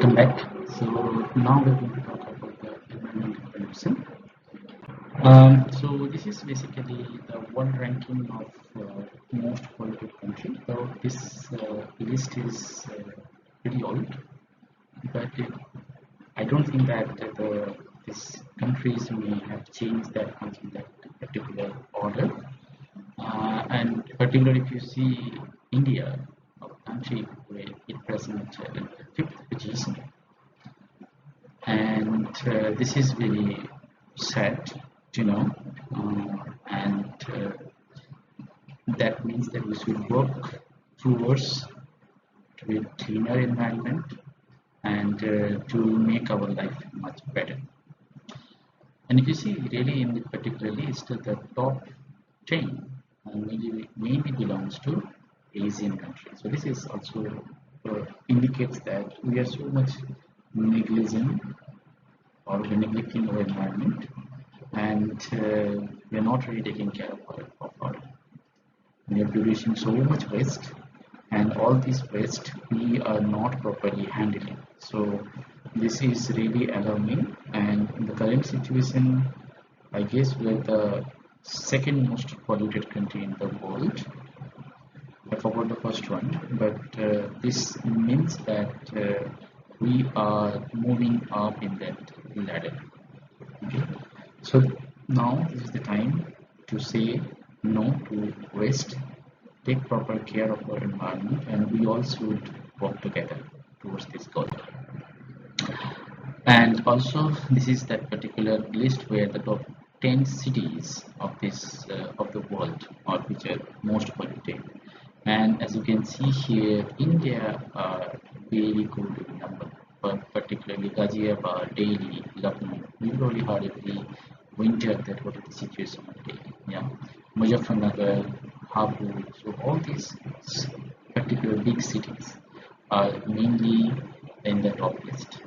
Welcome back. So now we're going to talk about the environmental pollution. So this is basically the world ranking of most polluted country. So this list is pretty old, but I don't think that these countries may have changed that much in that particular order. And particularly if you see India, our country, where it presents in the fifth position, and this is very sad to know, and that means that we should work towards to a cleaner environment and to make our life much better. And if you see really in the particular list, the top 10 mainly belongs to Asian countries. So this is also indicates that we are so much negligent or we're neglecting our environment, and we're not really taking care of our we are producing so much waste, and all this waste we are not properly handling. So this is really alarming, and in the current situation, I guess we are the second most polluted country in the world. I forgot the first one, but this means that we are moving up in that ladder. Okay. So now this is the time to say no to waste, take proper care of our environment, and we all should work together towards this goal. And also, this is that particular list where the top 10 cities of this of the world are which are most polluted. And as you can see here, India are very good in number, but particularly Ghaziabad, Delhi, Lucknow. We really heard every winter that what is the situation of Delhi. Yeah, Muzaffarnagar, Habur. So all these particular big cities are mainly in the top list.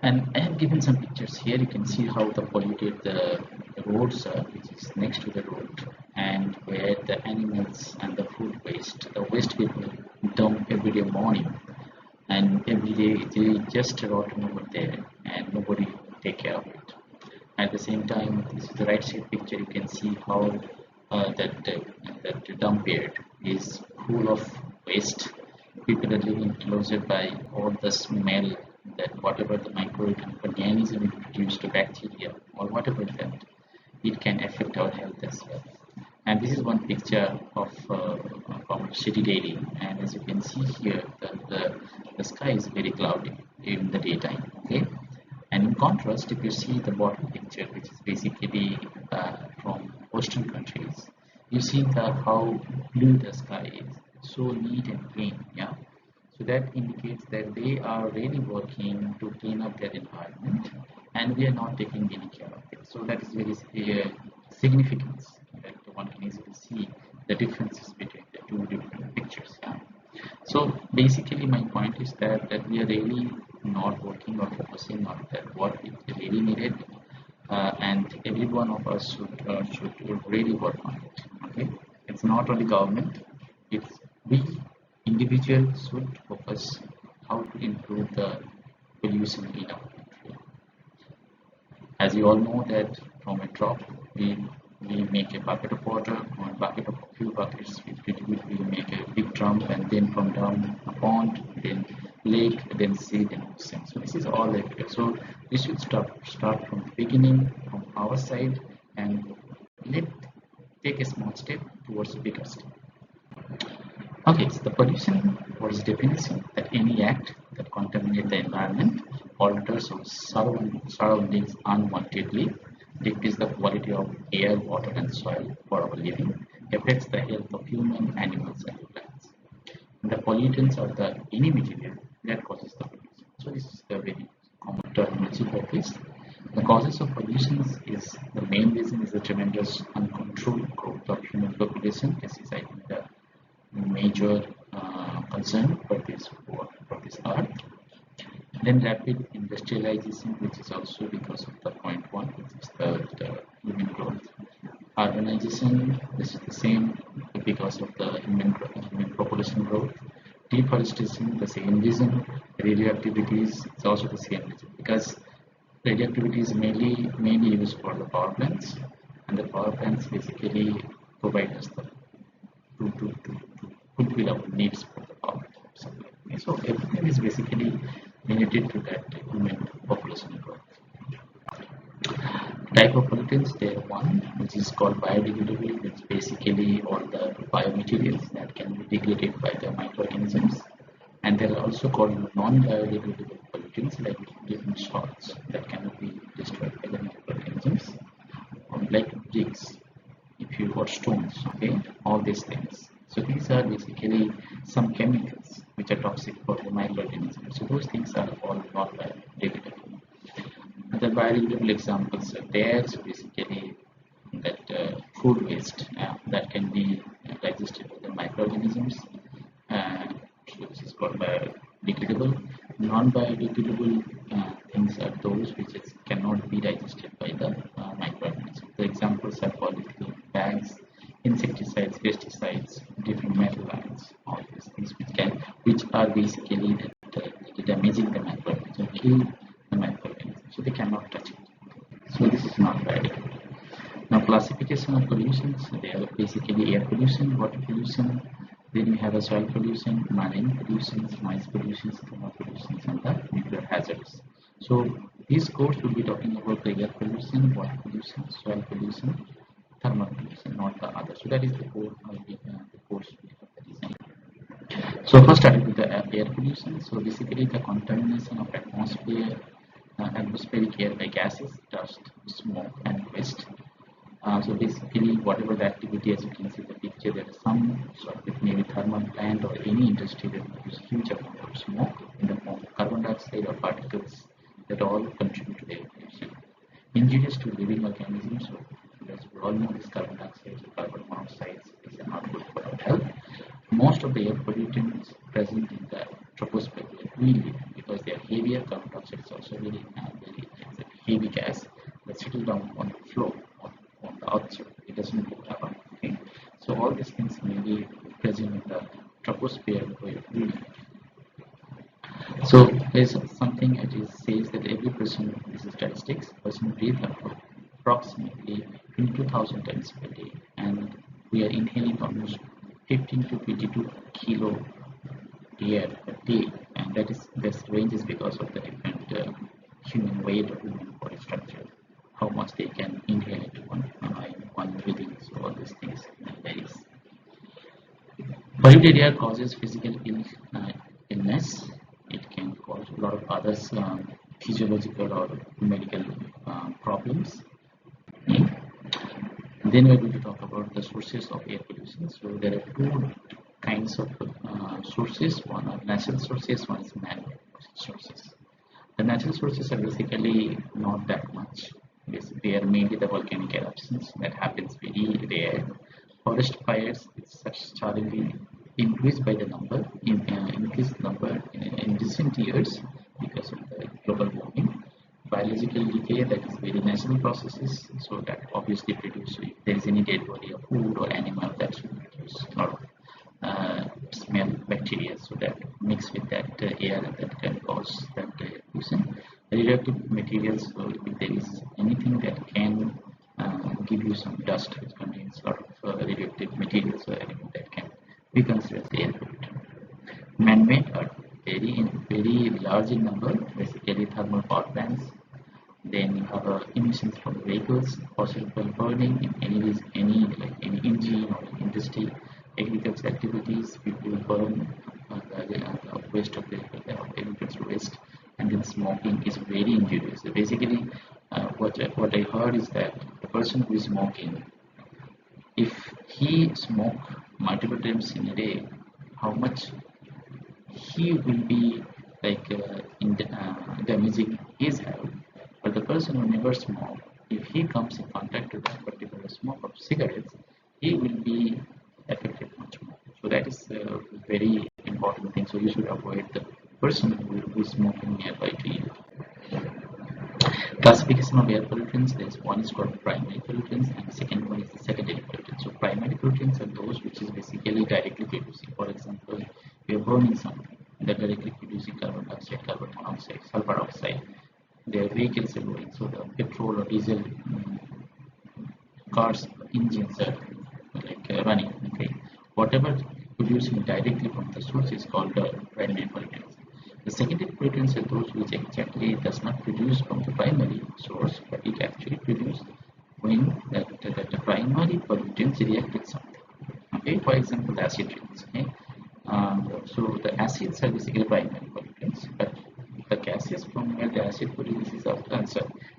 And I have given some pictures here. You can see how the polluted the roads are, which is next to the road, and where the animals and the food waste, the waste people dump every day morning, and every day they just rotten over there, and nobody take care of it. At the same time, this is the right side picture. You can see how that dump yard is full of waste. People are living closer by all the smell that whatever the microorganism it produced, the bacteria or whatever that it can affect our health as well. And this is one picture of our city daily, and as you can see here, the sky is very cloudy in the daytime. Okay, and in contrast, if you see the bottom picture, which is basically from Western countries, you see how blue the sky is, so neat and clean. Yeah, so that indicates that they are really working to clean up their environment, and we are not taking any care of it. So that is very significant that one can easily see the differences between the two different pictures. Yeah. So basically, my point is that we are really not working or focusing on that what is really needed, and every one of us should really work on it. Okay, it's not only government; it's we individuals should focus how to improve the pollution in our country. As you all know that from a drop we make a bucket of water, one bucket of a few buckets we make a big drum, and then from down a pond, then lake, then sea, then ocean. So this is all everywhere. So we should start from the beginning from our side, and let take a small step towards a bigger step. Okay, so the pollution was definition that any act that contaminates the environment, alters or surroundings unwantedly, decreases the quality of air, water, and soil for our living, affects the health of human, animals, and plants. And the pollutants are the any material that causes the pollution. So this is the very common terminology for this. The causes of pollution is the main reason is the tremendous uncontrolled growth of human population. This is I think the major concern for this earth. Then rapid industrialization, which is also because of the point one, which is the human growth. Urbanization, this is the same because of the human population growth. deforestation, the same reason. Radioactivity is also the same reason, because radioactivity is mainly used for the power plants, and the power plants basically provide us the to fulfill our needs for the power supply. So everything is basically related to that human population growth. Type of pollutants, there one which is called biodegradable, which basically all the biomaterials that can be degraded by the microorganisms, and they are also called non-biodegradable pollutants like different salts that cannot be destroyed by the microorganisms, like bricks, if you or stones, okay, all these things. So these are basically some chemicals which are toxic for the microorganisms. So those things are all not biodegradable. The biodegradable examples are there. So basically that food waste that can be digested by the microorganisms. So this is called biodegradable. Non-biodegradable things are those which cannot be digested by the microorganisms. The examples are polyethylene bags, insecticides, pesticides, different metal ions, all these things which are basically damaging the microorganism, kill the microorganism, so they cannot touch it. So this is not biodegradable. Now classification of pollutions, they are basically air pollution, water pollution, then you have a soil pollution, marine pollutions, noise pollutions, thermal pollutions, and the nuclear hazards. So this course will be talking about the air pollution, water pollution, soil pollution, thermal pollution, not the other. So that is the core the course we have designed. So first starting with the air pollution. So basically the contamination of atmospheric air by gases, dust, smoke, and waste. So basically whatever the activity, as you can see the picture, there is some sort of maybe thermal plant or any industry that produces huge amount of smoke in the form of carbon dioxide or particles that all contribute to the air pollution. Injurious to living organisms, so as we all know, this carbon dioxide or carbon monoxide is not good for our health. Most of the air pollutants present in the troposphere we live, because they are heavier. Carbon dioxide is also very heavy gas that settles down on the floor on the outside. It doesn't go around. Okay, so all these things may be present in the troposphere where we live. So there's something that says that every person, this is statistics, person breathes approximately 22,000 times per day, and we are inhaling almost 15 to 22 kilo air per day, and this range is because of the different human weight or human body structure, how much they can inhale at one breathing. So all these things varies. Polluted air causes physical illness. It can cause a lot of other physiological or medical problems. Then we're going to talk about the sources of air pollution. So there are two kinds of sources. One are natural sources, one is man-made sources. The natural sources are basically not that much. They are mainly the volcanic eruptions that happens very rare. Forest fires, it's suddenly increased by the number, increased number in recent years because of the global warming. Biological decay, that is very natural processes, so that obviously produce, if there is any dead body of food or animal, that should produce a lot of smell bacteria, so that mix with that air that can cause that pollution. Radioactive materials, so if there is anything that can give you some dust which contains a lot of radioactive materials or anything that can be considered as air pollutant. Man-made are very large in number, basically thermal power plants. Then you have emissions from vehicles, fossil fuel burning in any engine or industry, agriculture activities, people burn the waste of the agricultural waste, and then smoking is very injurious. So basically, what I heard is that the person who is smoking, if he smoke multiple times in a day, how much he will be damaging his health. But the person who never smoked, if he comes in contact with that particular smoke of cigarettes, he will be affected much more. So that is a very important thing. So you should avoid the person who is smoking nearby to you. Classification of air pollutants, there's one is called primary pollutants and the second one is the secondary pollutants. So primary pollutants are those which is basically directly producing. For example, we are burning something that directly producing carbon dioxide, carbon monoxide, sulfur oxide. Their vehicles are going, so the petrol or diesel cars engines are like running. Okay, whatever producing directly from the source is called primary pollutants. The secondary pollutants are those which exactly does not produce from the primary source, but it actually produces when that the primary pollutants react with something. Okay, for example, the acid rains. Okay, so the acids are basically primary pollutants, but the gases from where the acid produces are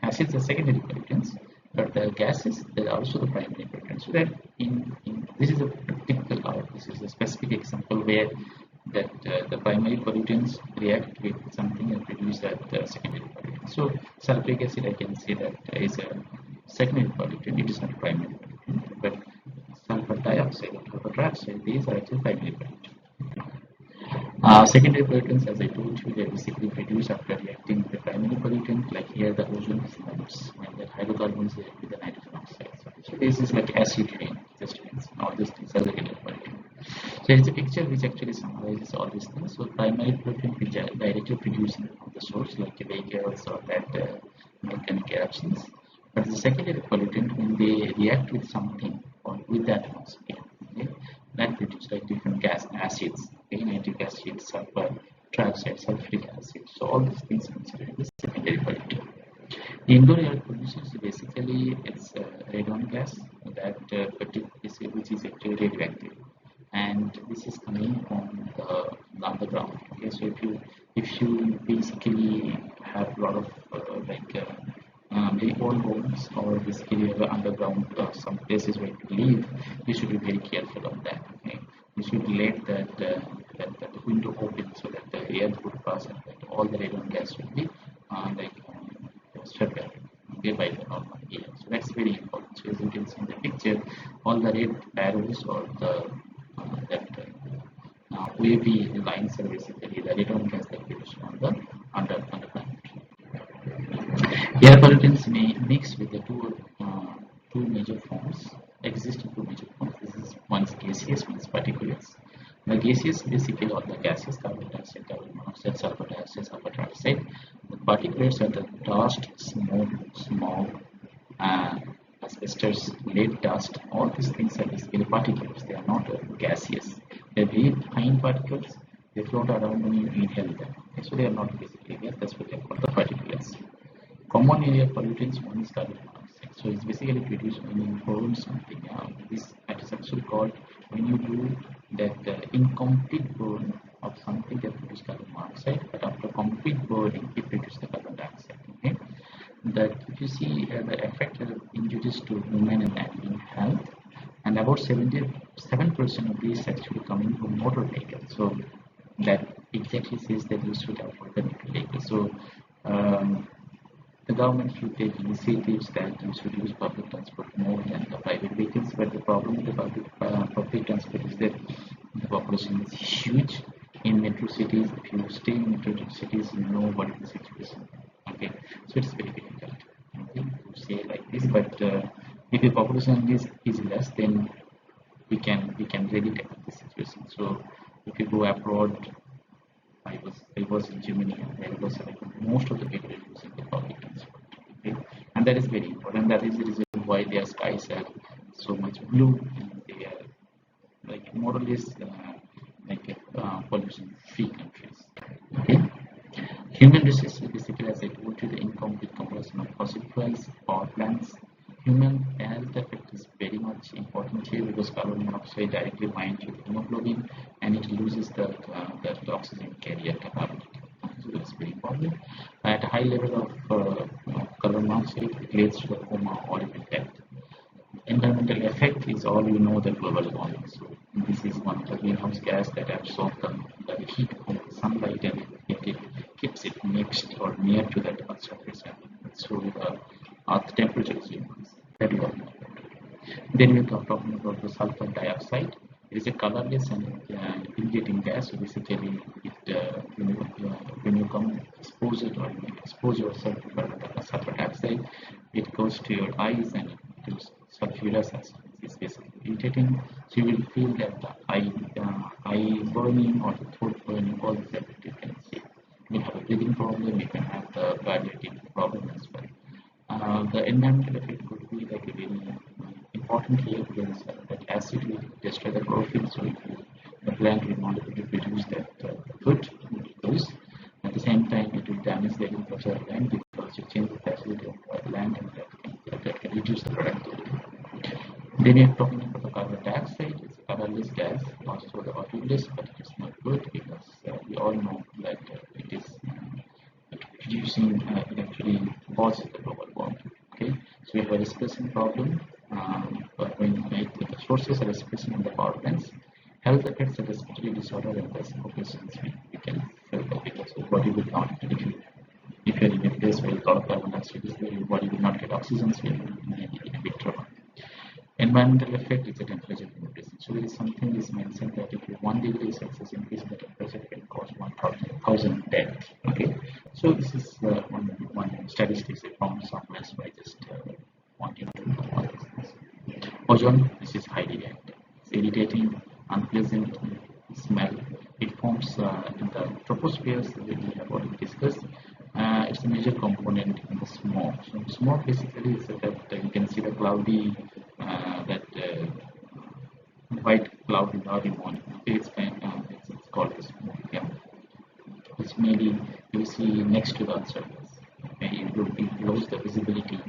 acids are secondary pollutants, but the gases they are also the primary pollutants. So that in this is a typical this is a specific example where that the primary pollutants react with something and produce that secondary pollutant. So sulfuric acid, I can say that is a secondary pollutant. It is not primary pollutant, but sulfur dioxide or carbon dioxide, these are actually primary pollutants. Secondary pollutants, as I told you, they basically produce after reacting with the primary pollutant, like here the ozone forms when the hydrocarbons react with the nitrogen oxides. So this is like acid rain, just means all these things are secondary pollutant. So it's a picture which actually summarizes all these things. So primary pollutant which are directly producing from the source, like vehicles or that volcanic eruptions. But the secondary pollutant when they react with something or with the atmosphere, okay, that produces like different gas acids, okay, nitric acid, sulfur trioxide, sulfuric acid. So all these things are considered as secondary pollutant. The indoor air pollution is basically it's radon gas that which is actually radioactive, and this is coming from the underground. Okay, so if you basically have a lot of very old homes or basically have underground some places where to live, you should be very careful of that. Okay, you should let that window open so that the air would pass and that all the radon gas will be stripped okay, by the normal air. So that's very important. So as you can see in the picture, all the red arrows or the that wavy lines are basically the radon gas that produce on the underground. Air pollutants may mix with the two major forms, existing two major forms. This is one's gaseous, one's particulates. The gaseous basically all the gases, carbon dioxide, carbon monoxide, sulfur dioxide, sulfur trioxide. The particulates are the dust, smoke, smog, asbestos, lead dust. All these things are basically particulates. They are not gaseous. They are very fine particles. They float around when you inhale them. Okay, so they are not basically gas. That's what they are called, the particulates. Common area pollutants, one is carbon monoxide. So it's basically produced when you burn something. This that is actually called when you do that incomplete burn of something that produces carbon monoxide, but after complete burning, it produces the carbon dioxide. Okay, that if you see the effect injuries to human and animal health, and about 77% of these actually coming from motor vehicles. So that exactly says that you should avoid the motor vehicles. So the government should take initiatives that you should use public transport more than the private vehicles. But the problem with the public transport is that the population is huge in metro cities. If you stay in metro cities, you know what is the situation. Okay, so it's very difficult, okay, to say like this. But if the population is less, then we can really tackle the situation. So if you go abroad, I was in Germany and there was like most of the people are using the public transport. Okay? And that is very important. That is the reason why their skies are so much blue and they are like more or less pollution free countries. Okay? Human resources basically, as I told you, the incomplete combustion of fossil fuels, power plants. Human health effect is very much important here because carbon monoxide directly binds with hemoglobin and it loses the oxygen carrier capability. So that's very important. At a high level of carbon monoxide, it leads to a coma or death. Environmental effect is all you know, the global warming. So this is one of the greenhouse gas that absorb the heat from the sunlight and it keeps it mixed or near to that Earth's surface. So the Earth temperature is increased. That is all. Then we are talking about the sulfur dioxide. It is a colorless and irritating gas. So basically, when you come expose yourself to sulfur dioxide, it goes to your eyes and it gives sulfurous acid. It's basically irritating. So you will feel that the eye burning or the throat will have a breathing problem, you can have the cardiac problem as well. The environmental effect could be like a very important here because that acid will destroy the chlorophyll, so the plant will not be able to produce that food it produce. At the same time, it will damage the agricultural land because it changes the acidity of the land, and that can reduce the productivity. Then you're talking about the carbon dioxide. It's a colorless gas, also the odorless, but it's not good because we all know that it is reducing, it actually causes the global warming. Okay, so we have a respiration problem. But when the sources are respiration in the power plants, health effects of respiratory disorder and the suffocations we can feel that because the body will not, if you're in a place where a lot of carbon dioxide is there, your body will not get oxygen, so you're in a big trouble. Environmental effect is a temperature increase. So there is something is mentioned that if you 1 degree Celsius increase in the temperature can cause 1,000 deaths. Okay, so this is one statistics I found somewhere, so I just wanted to know all these things. Ozone, this is highly reactive. It's irritating, unpleasant smell. It forms in the troposphere, so we have already discussed. It's a major component in the smoke. So smoke basically is that you can see the cloudy white cloud in the early morning. Okay, it's called the smoke. Yeah, it's mainly you see next to the earth's surface. Okay, it loses the visibility.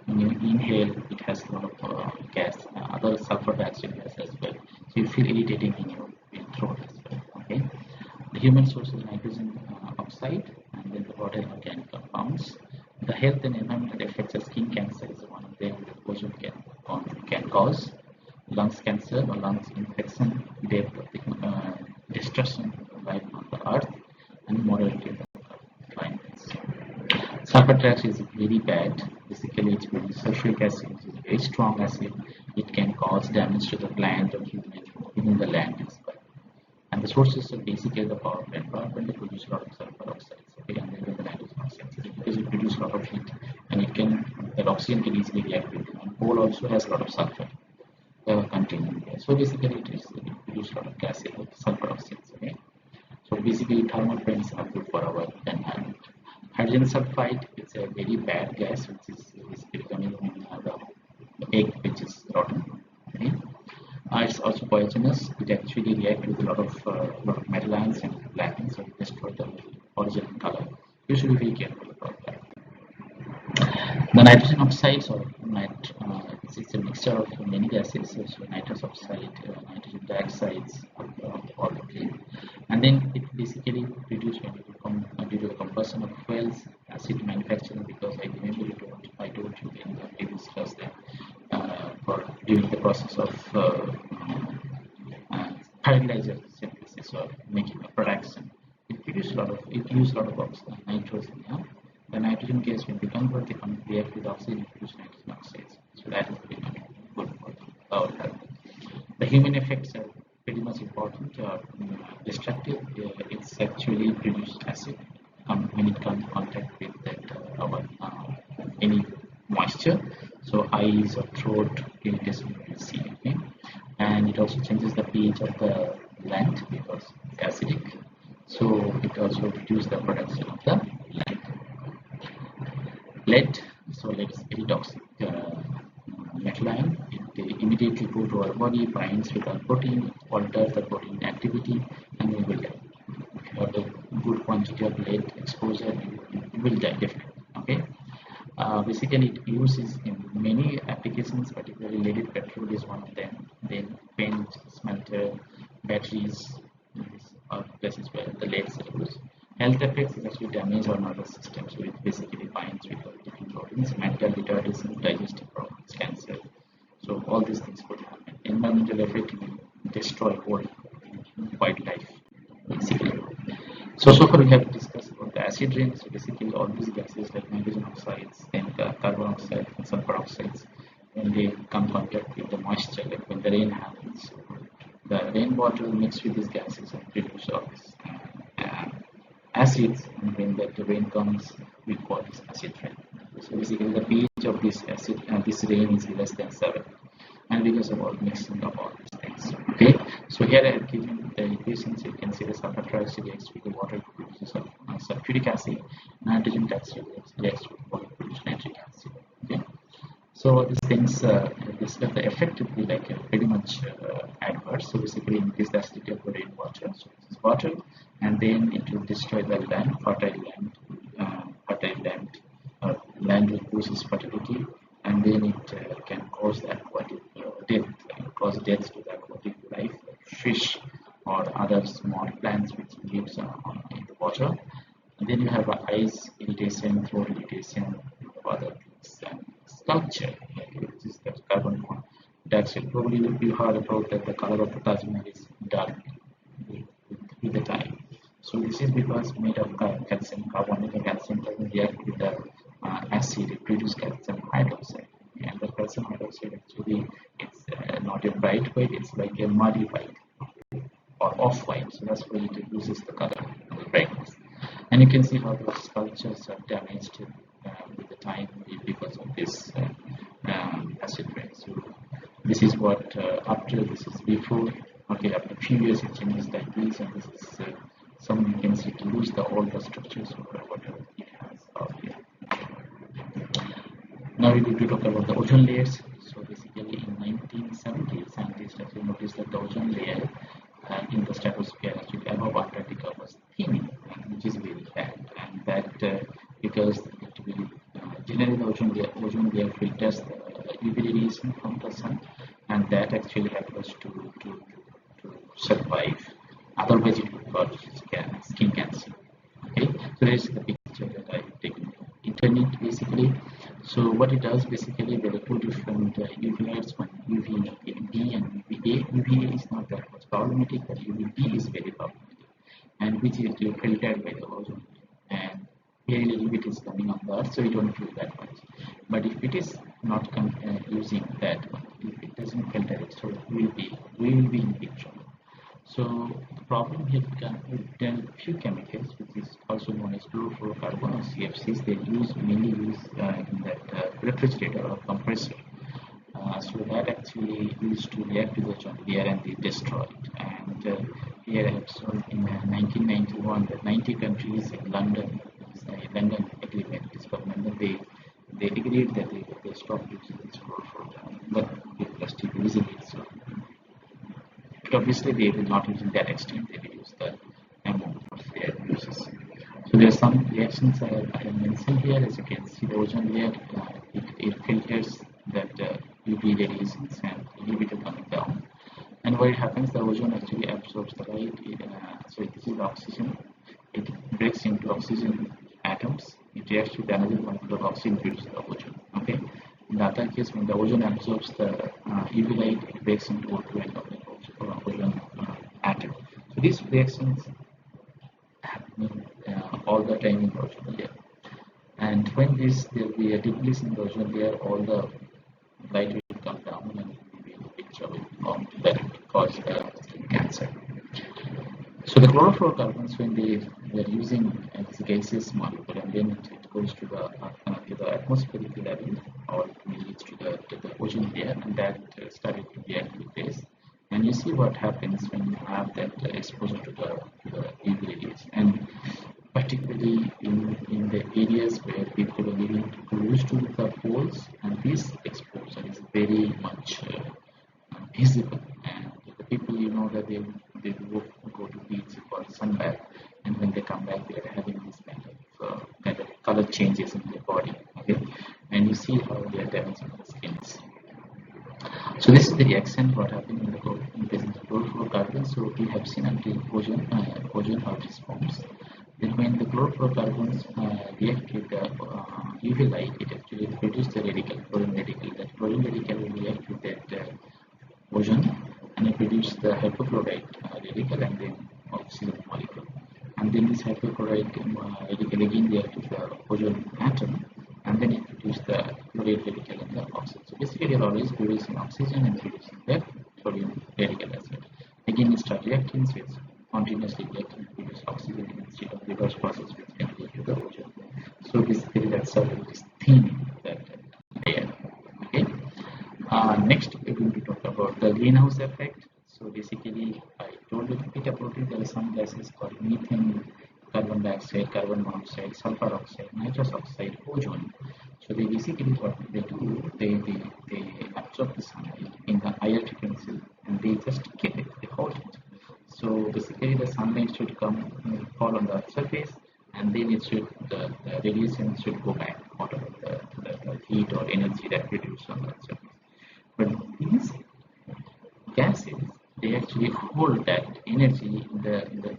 When you inhale, it has a lot of gas, other sulfur dioxide gas as well. So you feel irritating in your throat as well. Okay, the human source is nitrogen oxide, and then the water organic compounds. The health and environmental effects of skin cancer is one of them that ozone can cause. Lungs cancer or lungs infection, death, destruction of life on the earth, and mortality of the climates. Sulfur dioxide is very bad. Basically, it's produces sulfuric acid, which is a very strong acid. It can cause damage to the plant or even the land as well. And the sources are basically the power plant. Power plant they produce a lot of sulfur oxides, okay, and then the nitrogen oxides because it produces a lot of heat, and that oxygen can easily react with it. And coal also has a lot of sulfur contained there. So basically, it produces a lot of gases like sulfur oxides. Okay, so basically, thermal vents are good for our environment. Hydrogen sulfide is a very bad gas, which is basically coming from the egg, which is rotten. Okay. It's also poisonous. It actually reacts with a lot of metal ions and black ions, so it destroys the original color. You should be very careful about that. The nitrogen oxides or it's a mixture of many gases, so nitrous oxide, nitrogen dioxides, all okay. And then it basically produced when it become due to the combustion of fuels, acid manufacturing. Because I remember I told you in the previous class that during the process of fertilizer synthesis or making a production, it used a lot of oxygen, nitrogen. Yeah? The nitrogen gas when they convert, they react with oxygen and produce nitrogen oxides. So that is very much good for our health. The human effects are pretty much important or destructive. It's actually produce acid when it comes in contact with any moisture. So eyes or throat irritation you will see. Okay? And it also changes the pH of the land because it's acidic. So it also reduces the production of the land. Lead, so lead is very toxic metal ion. It immediately go to our body, binds with our protein, alters the protein activity, and we will die. If you have a good quantity of lead exposure, you will die definitely. Okay. Basically, it uses in many applications, particularly leaded petrol is one of them. Then paint, smelter, batteries, are places where the leads are used. Health effects is actually damage our nervous system, so it basically binds with different proteins, mental retardation, digestive problems, cancer. So all these things could happen. Environmental effect will destroy whole wildlife, basically. So far we have discussed about the acid rain. So basically all these gases like nitrogen oxides, then the carbon oxide and sulfur oxides, when they come contact with the moisture, like when the rain happens, the rainwater mixed with these gases and produce all this acids, and when the rain comes, we call this acid rain. So basically the pH of this acid this rain is less than 7, and because of all mixing of all these things. Okay, so here I have given the equations. You can see the sulfur trioxide reacts with the water, produces sulfuric acid, nitrogen dioxide reacts with water to produce nitric acid. Okay, so these things, this the effect will be like pretty much adverse. So basically, increase the acidity of the rainwater. So this is water, and then it will destroy the land, fertile land. Land will lose its fertility, and then it can cause the aquatic death, cause death to the aquatic life, like fish or other small plants which lives in the water. And then you have eyes irritation, throat irritation, other things, and sculpture, like which is the carbon dioxide. Probably you heard about that the color of the Taj Mahal is dark with the time. So this is because made of calcium carbonate, and calcium doesn't react with the acid, it produces calcium hydroxide. And the calcium hydroxide actually it's not a bright white, it's like a muddy white or off white. So that's why it loses the color and the brightness. And you can see how the sculptures are damaged with the time because of this acid rain. So this is what after, this is before. Okay, after a few years it changes like this, and this is some, you can see to lose all the structures or whatever it has out here. Now we will talk about the ozone layers. So basically in 1970, scientists actually noticed that the ozone layer in the stratosphere actually above Antarctica was thinning, which is very bad, and that because it will generally the ozone layer filters the UV radiation from the sun, and that actually helps us to survive. Otherwise, it would cause skin cancer. Okay, so this is the picture that I've taken internet basically. So what it does basically, there are two different UV lights, one UVB and UVA. UVA is not that much problematic, but UVB is very problematic, and which is filtered by the ozone. And very little bit is coming on the earth, so we don't feel that much. But if it is not using that one, if it doesn't filter it, so we will be in big trouble. So the problem here began with a few chemicals, which is also known as chlorofluorocarbon or CFCs. They mainly use in that refrigerator or compressor. So that actually used to react to the ozone layer and they destroy it. And here I have shown in 1991 that 90 countries in London agreement, it is called London, they agreed that they stopped using this chlorofluorocarbon, but people are still using it. So obviously they will not use in that extent, they will use the amount of their uses. So there are some reactions I have mentioned here. As you can see, the ozone layer it filters that UV radiations and leave it coming down. And what happens, the ozone actually absorbs the light. So this is oxygen. It breaks into oxygen atoms. It reacts with another molecule of oxygen, produces the ozone. Okay. In the other case, when the ozone absorbs the UV light, it breaks into O2 and ozone atom. So these reactions happening all the time in the ozone layer. And when there will be a depletion in the ozone layer, all the light will come down and we will be in big trouble that will cause skin cancer. So the chlorofluorocarbons, when they are using this gaseous molecule, and then it goes to the atmospheric level, or it reaches to the ozone layer, and that started to react with this. And you see what happens when you have that exposure to the UV radiation, and particularly in the areas where people are living close to the poles, and this exposure is very much visible. And the people, you know, that they go to beach for sunbath, and when they come back, they are having this kind of color changes in their body. Okay, and you see how they are damaging the skins. So this is the reaction what happened in the presence of chlorofluorocarbons. So we have seen until ozone how it responds. Then when the chlorofluorocarbons react with the UV light, it actually produces the radical, chlorine radical. That chlorine radical will react with that ozone, and it produces the hypochlorite radical and then oxygen molecule. And then this hypochlorite radical again reacts with the ozone atom, and then it produces the chloride radical and the oxygen. So basically they are always producing oxygen and producing the chlorine radical as well. Again you start reacting, so it's continuously reacting to produce oxygen instead of reverse process which can lead to the ozone. So basically that's how it is thinning that layer. Okay. Next we're going to talk about the greenhouse effect. So basically I told you a bit about it. There are some gases called methane, carbon dioxide, carbon monoxide, sulfur oxide, nitrous oxide, ozone. So they basically what they do, they absorb the sunlight in the higher frequency and they just keep it, they hold it. So basically the sunlight should come fall on the surface and then it should the radiation should go back out of the heat or energy that produced on the surface. But these gases they actually hold that energy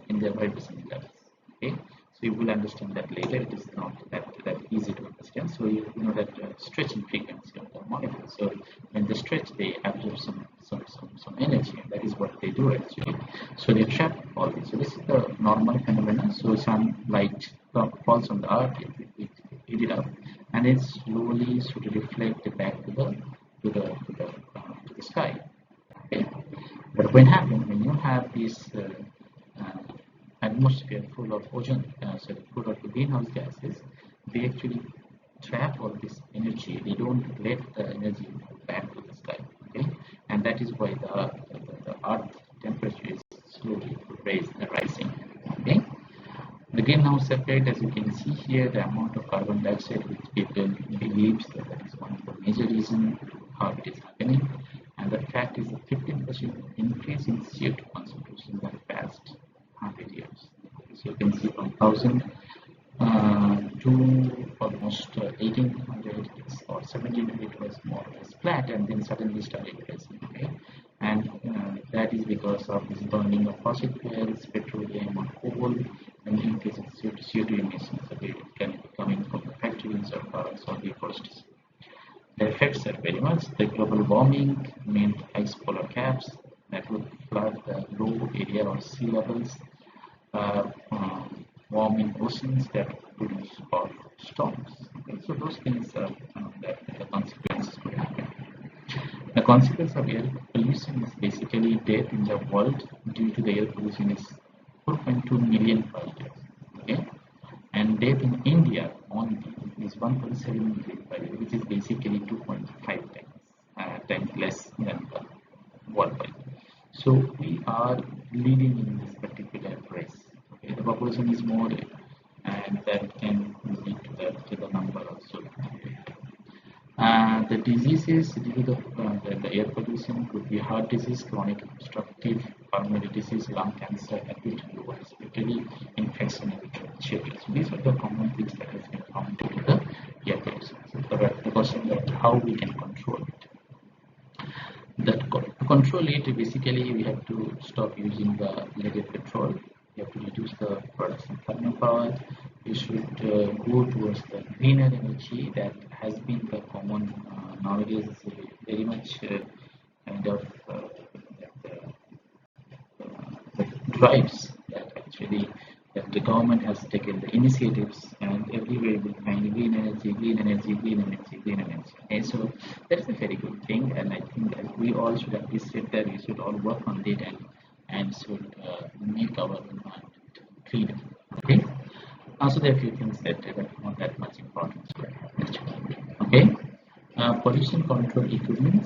in the vibration levels. Okay, so you will understand that later. It is not that easy to understand. So you know that stretching frequency of the molecule. So when they stretch, they absorb some energy, and that is what they do actually. So they trap all this. So this is the normal phenomenon. So sunlight falls on the earth, it heat it up, and it slowly sort of reflect back to the sky. Okay. But when you have this uh, atmosphere full of ozone, full of greenhouse gases, they actually trap all this energy. They don't let the energy go back to the sky. Okay, and that is why the Earth temperature is slowly rising. Okay, the greenhouse effect, as you can see here, the amount of carbon dioxide which people believes that is one of the major reasons how it is happening. And the fact is a 15% increase in CO2 concentration in the past 100 years. So you can see from 1000 to almost 1800 or 1700 it was more or less flat and then suddenly started rising. Okay? And that is because of this burning of fossil fuels, petroleum or coal, and increase in CO2 emissions. Okay, it can be coming from the factories or cars or deforestation. The effects are very much the global warming meant ice polar caps that would flood the low area or sea levels, warming oceans that produce hot storms. Okay, so those things are the consequences could happen. The consequence of air pollution is basically death in the world due to the air pollution is 4.2 million per year. Okay, and death in India only is 1.7 million per year, which is basically 2.5 times less than the worldwide. So we are leading in this particular race. Okay, the population is more, and that can lead to the number also. The diseases due to the air pollution could be heart disease, chronic obstructive pulmonary disease, lung cancer, acute liver respiratory infection, and children. So these are the common things that has been found due to the air pollution. So the question that how we can control it. To control it, basically we have to stop using the leaded petrol. We have to reduce the production of thermal power. We should go towards the greener energy that has been the common nowadays very much kind of the drives that actually that the government has taken the initiatives and everywhere we find green energy, green energy, green energy, green energy. And so that's a very good thing, and I think that we all should appreciate that. We should all work on it and should make our environment cleaner. Okay. Also, there are a few things that are not that much importance for actually. Okay. Pollution control equipment.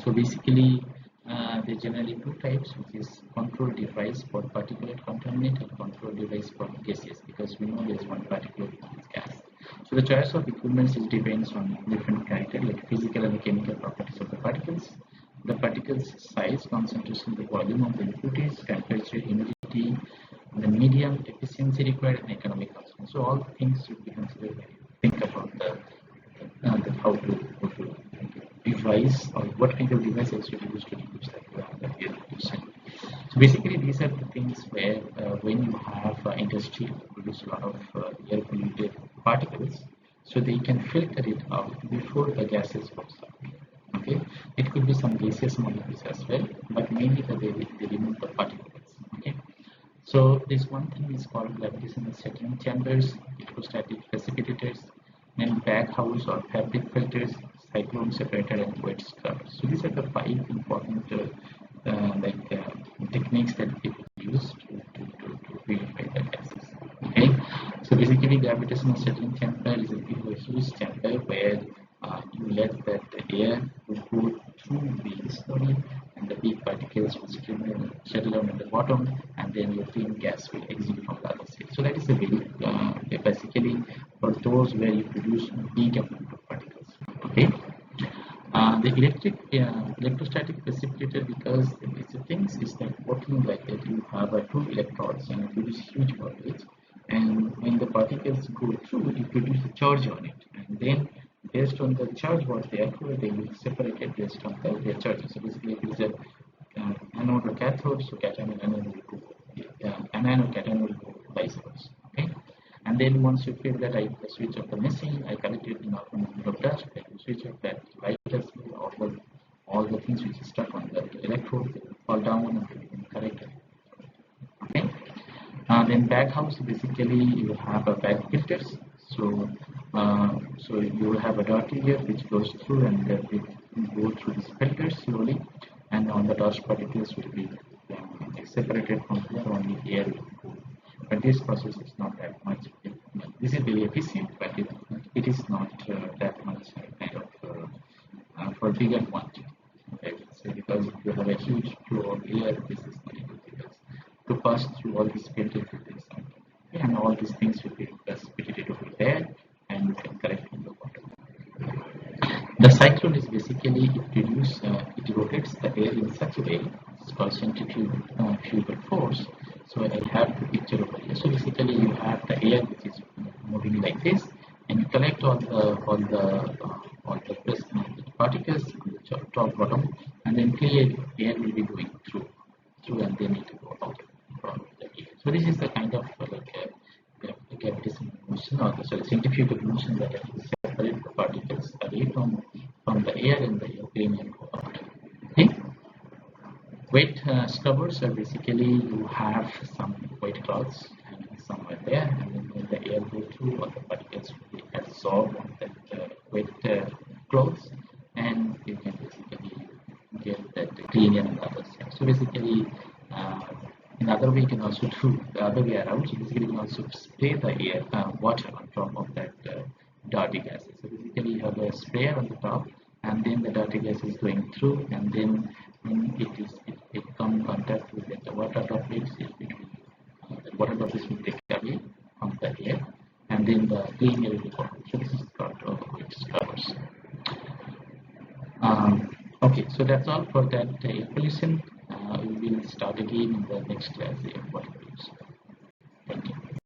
So basically, there are generally two types, which is control device for particulate contaminant and control device for gases, because we know there is one particulate gas. So the choice of equipments is depends on different criteria like physical and chemical properties of the particles, the particles size, concentration, the volume of the impurities, temperature, humidity, the medium efficiency required, and economic cost. So all things should be considered when you think about how to device or what kind of device actually used to reduce the air pollution. So basically, these are the things where when you have industry produce a lot of air polluted particles, so they can filter it out before the gases goes out. Okay, it could be some gaseous molecules as well, but mainly they remove the particles. Okay. So this one thing is called gravitational settling chambers, electrostatic precipitators, then bag house or fabric filters, cyclone separator, and wet scrubbers. So these are the five important techniques that people use to purify the gases. Okay, so basically gravitational settling chamber is a huge chamber where you let that air to go through the slowly and the big particles will settle down at the bottom, and then your clean gas will exit from the other side. So that is a very basically for those where you produce big amount of particles. Okay. The electrostatic precipitator, because the things is that working like that, you have two electrodes and you produce huge voltage, and when the particles go through, you produce a charge on it, and then based on the charge what they accrue, they will separate it based on their charges. So basically, if it is a anode or cathode, so cation and anode will go, anion or cation will go vice versa. Okay. And then once you feel that I switch off the machine, I collect it in a number of dust, I switch off that light as well, all the things which is stuck on the electrode, they will fall down and they will correct it. Okay. Then bag house, basically you have a bag filters. So you will have a dirty air which goes through, and then it will go through this filter slowly, and on the dust particles will be separated from here, only air will go. But this process is not that much. This is very efficient, but it is not that much kind of for bigger quantity. I would say, because if you have a huge flow of air, this is not difficult to pass through all these filters, and all these things will be precipitated over there, and you can correct in the water. The cyclone is basically it rotates the air in such a way, it's called centrifugal force. So I have the picture over here. So basically you have the air which is moving like this, and you collect all the particles on the top bottom, and then clear air will be going through, and then it will go out from the air. So this is the kind of gravitational motion, or the centrifugal motion, that separate the particles away from the air, and the airplane and go out. Okay. Wet scrubbers are basically you have some white clouds hanging somewhere there, and then when the air goes through, all the particles will be absorbed on that wet clothes, and you can basically get that clean air on the other side. So basically, in other way, you can also do the other way around. So basically, you can also spray the air, water on top of that dirty gases. So basically, you have a sprayer on the top, and then the dirty gas is going through, and then when it come in contact with the water droplets, the water droplets will take away from the air, and then the clean air will go out. So this is called wet scrubbers. Okay, so that's all for that air pollution. We will start again in the next class. Air quality.